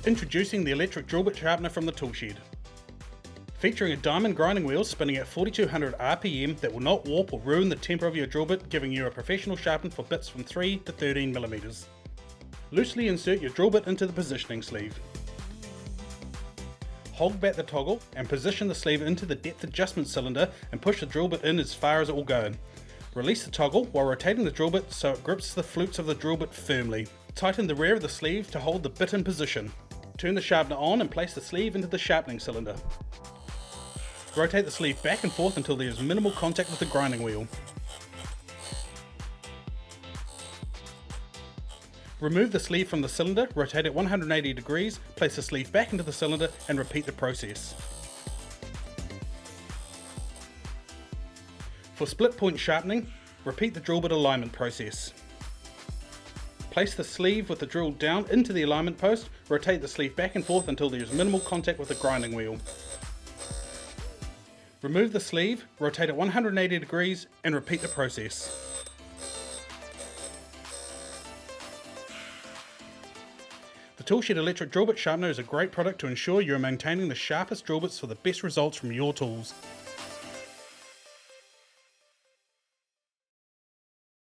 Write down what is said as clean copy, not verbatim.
Introducing the electric drill bit sharpener from the Toolshed. Featuring a diamond grinding wheel spinning at 4200 RPM that will not warp or ruin the temper of your drill bit, giving you a professional sharpen for bits from 3 to 13mm. Loosely insert your drill bit into the positioning sleeve. Hold back the toggle and position the sleeve into the depth adjustment cylinder and push the drill bit in as far as it will go. Release the toggle while rotating the drill bit so it grips the flutes of the drill bit firmly. Tighten the rear of the sleeve to hold the bit in position. Turn the sharpener on and place the sleeve into the sharpening cylinder. Rotate the sleeve back and forth until there is minimal contact with the grinding wheel. Remove the sleeve from the cylinder, rotate it 180 degrees, place the sleeve back into the cylinder and repeat the process. For split point sharpening, repeat the drill bit alignment process. Place the sleeve with the drill down into the alignment post, rotate the sleeve back and forth until there is minimal contact with the grinding wheel. Remove the sleeve, rotate it 180 degrees and repeat the process. The Toolshed electric drill bit sharpener is a great product to ensure you are maintaining the sharpest drill bits for the best results from your tools.